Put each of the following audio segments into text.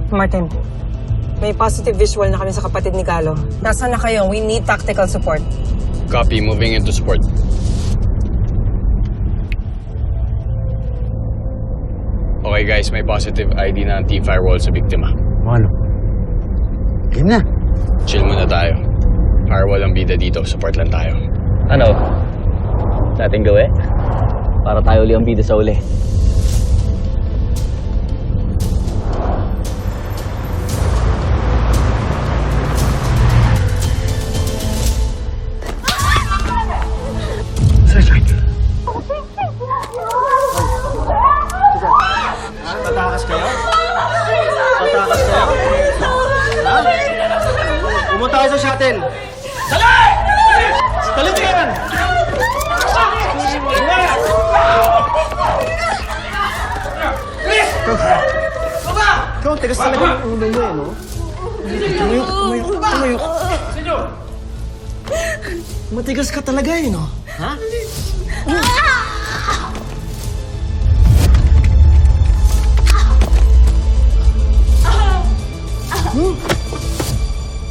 Martin, may positive visual na kami sa kapatid ni Galo. Nasaan na kayo? We need tactical support. Copy. Moving into support. Okay guys, may positive ID na anti-firewall sa biktima. Ano? Game na. Chill muna tayo. Firewall ang bida dito. Support lang tayo. Ano? Natin gawin? Para tayo uli ang bida sa uli. Patakas kayo? Patakas kayo? Ha? Pumunta kayo sa shuttle. Dali! Dali mo yan! Ikaw, tigas talaga yung ulo mo eh, no? Tumayo ka. Matigas ka talaga eh, no? Ha?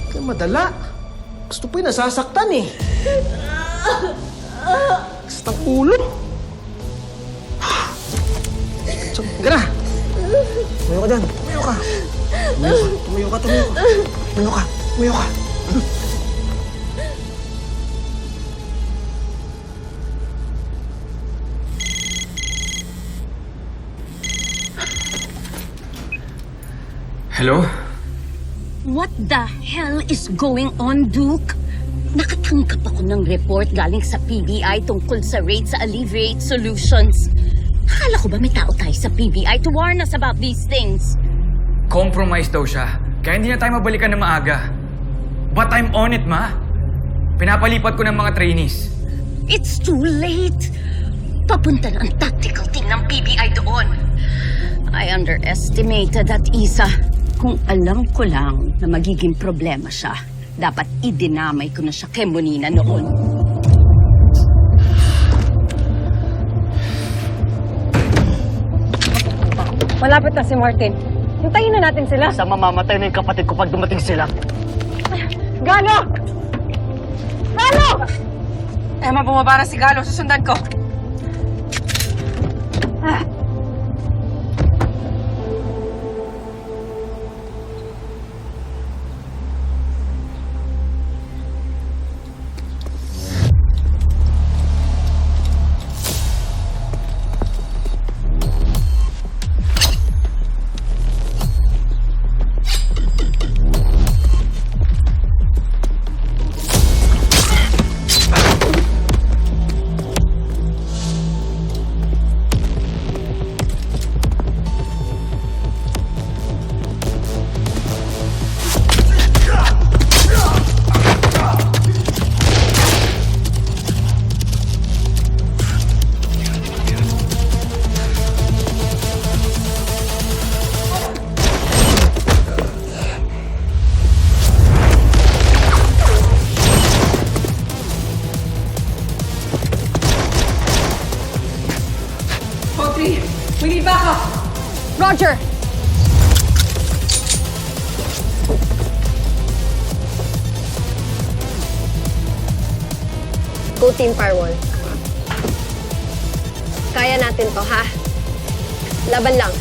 Kaya madala. Gusto po yung nasasaktan eh. Saktan ulo. So, gara. Tumayo ka dyan. Tumayo ka. Tumayo ka. Tumayo ka. Tumayo ka. Hello? What the hell is going on, Duke? Nakatanggap ako ng report galing sa PBI tungkol sa rate sa Alleviate Solutions. Akala ko ba may tao tayo sa PBI to warn us about these things? Compromise daw siya. Kaya hindi na tayo mabalikan ng maaga. But I'm on it, ma. Pinapalipat ko ng mga trainees. It's too late. Papunta na ang tactical team ng PBI doon. I underestimated that, Isa. Kung alam ko lang na magiging problema siya, dapat idinamay ko na siya kay Monina noon. Malapit na si Martin. Hintayin na natin sila. Sa mamamatay na yung kapatid ko pag dumating sila. Galo! Galo! Emma, bumaba na si Galo. Susundan ko. We need backup! Roger! Go Team Firewall. Kaya natin to, ha? Laban lang.